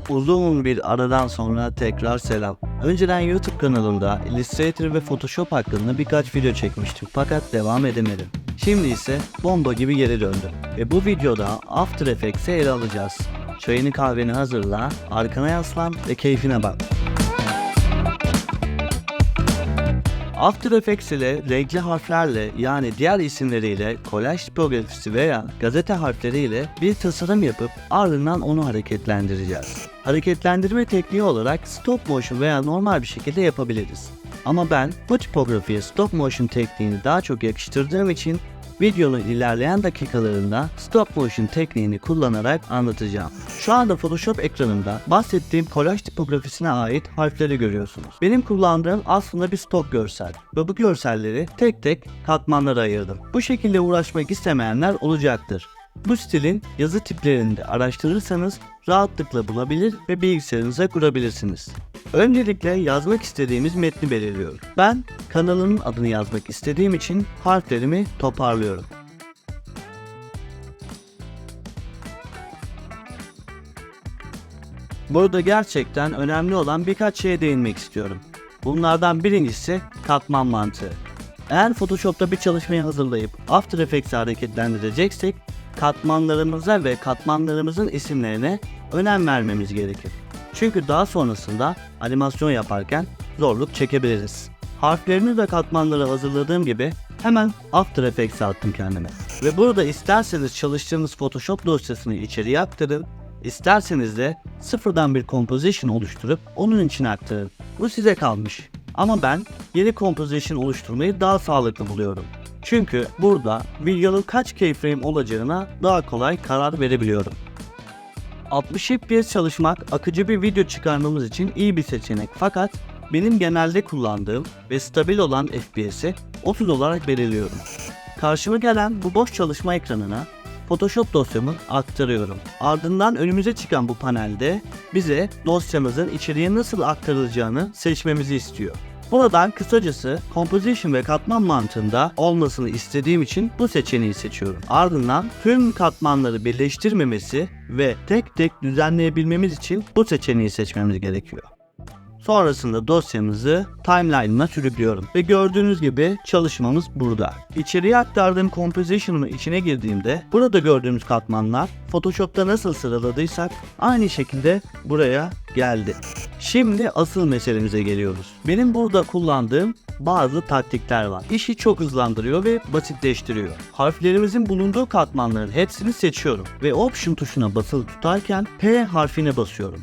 Uzun bir aradan sonra tekrar selam. Önceden YouTube kanalımda Illustrator ve Photoshop hakkında birkaç video çekmiştim fakat devam edemedim. Şimdi ise bomba gibi geri döndüm ve bu videoda After Effects'i ele alacağız. Çayını kahveni hazırla, arkana yaslan ve keyfine bak. After Effects ile renkli harflerle yani diğer isimleriyle kolaj tipografisi veya gazete harfleriyle bir tasarım yapıp ardından onu hareketlendireceğiz. Hareketlendirme tekniği olarak stop motion veya normal bir şekilde yapabiliriz. Ama ben bu tipografiye stop motion tekniğini daha çok yakıştırdığım için videonun ilerleyen dakikalarında stop motion tekniğini kullanarak anlatacağım. Şu anda Photoshop ekranımda bahsettiğim kolaj tipografisine ait harfleri görüyorsunuz. Benim kullandığım aslında bir stok görsel ve bu görselleri tek tek katmanlara ayırdım. Bu şekilde uğraşmak istemeyenler olacaktır. Bu stilin yazı tiplerini de araştırırsanız rahatlıkla bulabilir ve bilgisayarınıza kurabilirsiniz. Öncelikle yazmak istediğimiz metni belirliyorum. Ben kanalımın adını yazmak istediğim için harflerimi toparlıyorum. Burada gerçekten önemli olan birkaç şeye değinmek istiyorum. Bunlardan birincisi katman mantığı. Eğer Photoshop'ta bir çalışmayı hazırlayıp After Effects'i hareketlendireceksek katmanlarımıza ve katmanlarımızın isimlerine önem vermemiz gerekir. Çünkü daha sonrasında animasyon yaparken zorluk çekebiliriz. Harflerini ve katmanları hazırladığım gibi hemen After Effects'e attım kendime. Ve burada isterseniz çalıştığınız Photoshop dosyasını içeriye aktarın, isterseniz de sıfırdan bir composition oluşturup onun içine aktarın. Bu size kalmış. Ama ben yeni composition oluşturmayı daha sağlıklı buluyorum. Çünkü burada videonun kaç keyframe olacağına daha kolay karar verebiliyorum. 60 FPS çalışmak akıcı bir video çıkarmamız için iyi bir seçenek fakat benim genelde kullandığım ve stabil olan FPS'i 30 olarak belirliyorum. Karşıma gelen bu boş çalışma ekranına Photoshop dosyamı aktarıyorum. Ardından önümüze çıkan bu panelde bize dosyamızın içeriye nasıl aktarılacağını seçmemizi istiyor. Buradan kısacası composition ve katman mantığında olmasını istediğim için bu seçeneği seçiyorum. Ardından tüm katmanları birleştirmemesi ve tek tek düzenleyebilmemiz için bu seçeneği seçmemiz gerekiyor. Sonrasında dosyamızı timeline'ına sürüklüyorum ve gördüğünüz gibi çalışmamız burada. İçeriye aktardığım composition'ımın içine girdiğimde burada gördüğümüz katmanlar Photoshop'ta nasıl sıraladıysak aynı şekilde buraya geldi. Şimdi asıl meselemize geliyoruz. Benim burada kullandığım bazı taktikler var. İşi çok hızlandırıyor ve basitleştiriyor. Harflerimizin bulunduğu katmanların hepsini seçiyorum ve Option tuşuna basılı tutarken P harfine basıyorum.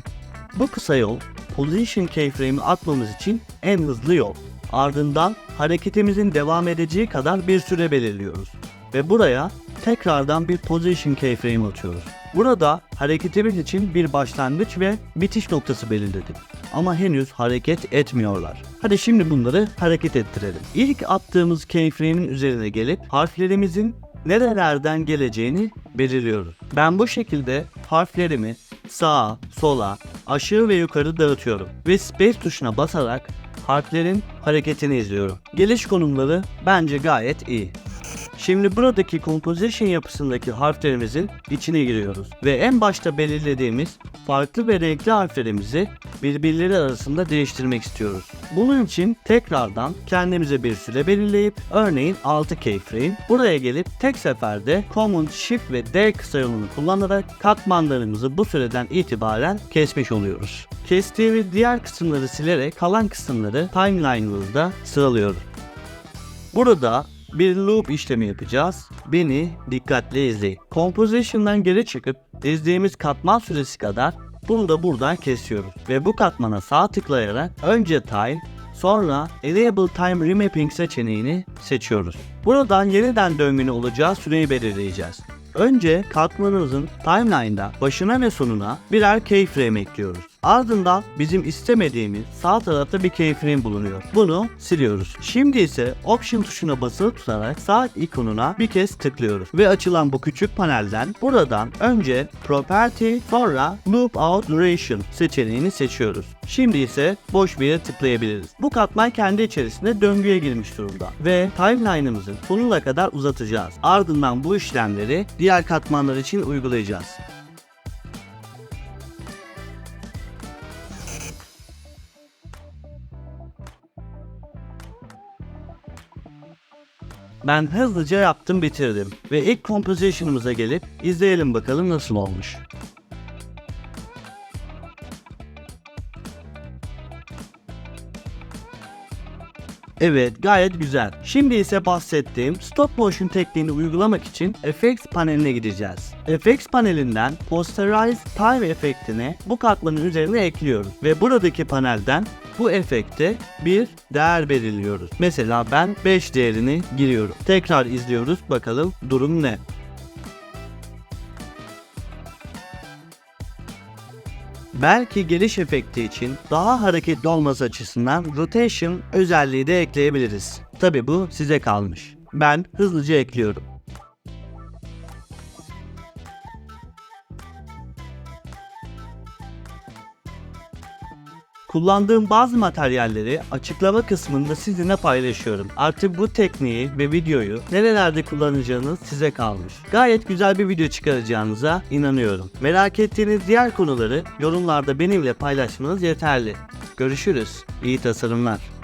Bu kısa yol Position keyframe'i atmamız için en hızlı yol. Ardından hareketimizin devam edeceği kadar bir süre belirliyoruz. Ve buraya tekrardan bir Position keyframe atıyoruz. Burada hareketimiz için bir başlangıç ve bitiş noktası belirledik. Ama henüz hareket etmiyorlar. Hadi şimdi bunları hareket ettirelim. İlk attığımız keyframe'in üzerine gelip harflerimizin nerelerden geleceğini belirliyoruz. Ben bu şekilde harflerimi sağa, sola, aşağı ve yukarı dağıtıyorum ve Space tuşuna basarak harflerin hareketini izliyorum. Geliş konumları bence gayet iyi. Şimdi buradaki composition yapısındaki harflerimizin içine giriyoruz ve en başta belirlediğimiz farklı ve renkli harflerimizi birbirleri arasında değiştirmek istiyoruz. Bunun için tekrardan kendimize bir süre belirleyip örneğin 6 keyframe buraya gelip tek seferde Command Shift ve D kısa yolunu kullanarak katmanlarımızı bu süreden itibaren kesmiş oluyoruz. Kestiğimiz diğer kısımları silerek kalan kısımları timeline'ımızda sıralıyoruz. Burada bir loop işlemi yapacağız. Beni dikkatle izleyin. Composition'dan geri çıkıp izlediğimiz katman süresi kadar bunu da buradan kesiyoruz. Ve bu katmana sağ tıklayarak önce Time, sonra Enable Time Remapping seçeneğini seçiyoruz. Buradan yeniden döngünün olacağı süreyi belirleyeceğiz. Önce katmanımızın timeline'da başına ve sonuna birer keyframe ekliyoruz. Ardından bizim istemediğimiz sağ tarafta bir keyframe bulunuyor. Bunu siliyoruz. Şimdi ise Option tuşuna basılı tutarak saat ikonuna bir kez tıklıyoruz. Ve açılan bu küçük panelden buradan önce Property sonra Loop Out Duration seçeneğini seçiyoruz. Şimdi ise boş bir yere tıklayabiliriz. Bu katman kendi içerisinde döngüye girmiş durumda. Ve timeline'ımızın sonuna kadar uzatacağız. Ardından bu işlemleri diğer katmanlar için uygulayacağız. Ben hızlıca yaptım, bitirdim ve ilk composition'ımıza gelip izleyelim bakalım nasıl olmuş. Evet, gayet güzel. Şimdi ise bahsettiğim stop motion tekniğini uygulamak için Effects paneline gideceğiz. Effects panelinden Posterize Time efektini bu katmanın üzerine ekliyoruz ve buradaki panelden bu efekte bir değer belirliyoruz. Mesela ben 5 değerini giriyorum. Tekrar izliyoruz, bakalım durum ne? Belki geliş efekti için daha hareketli olması açısından Rotation özelliği de ekleyebiliriz. Tabi bu size kalmış. Ben hızlıca ekliyorum. Kullandığım bazı materyalleri açıklama kısmında sizinle paylaşıyorum. Artık bu tekniği ve videoyu nerelerde kullanacağınız size kalmış. Gayet güzel bir video çıkaracağınıza inanıyorum. Merak ettiğiniz diğer konuları yorumlarda benimle paylaşmanız yeterli. Görüşürüz. İyi tasarımlar.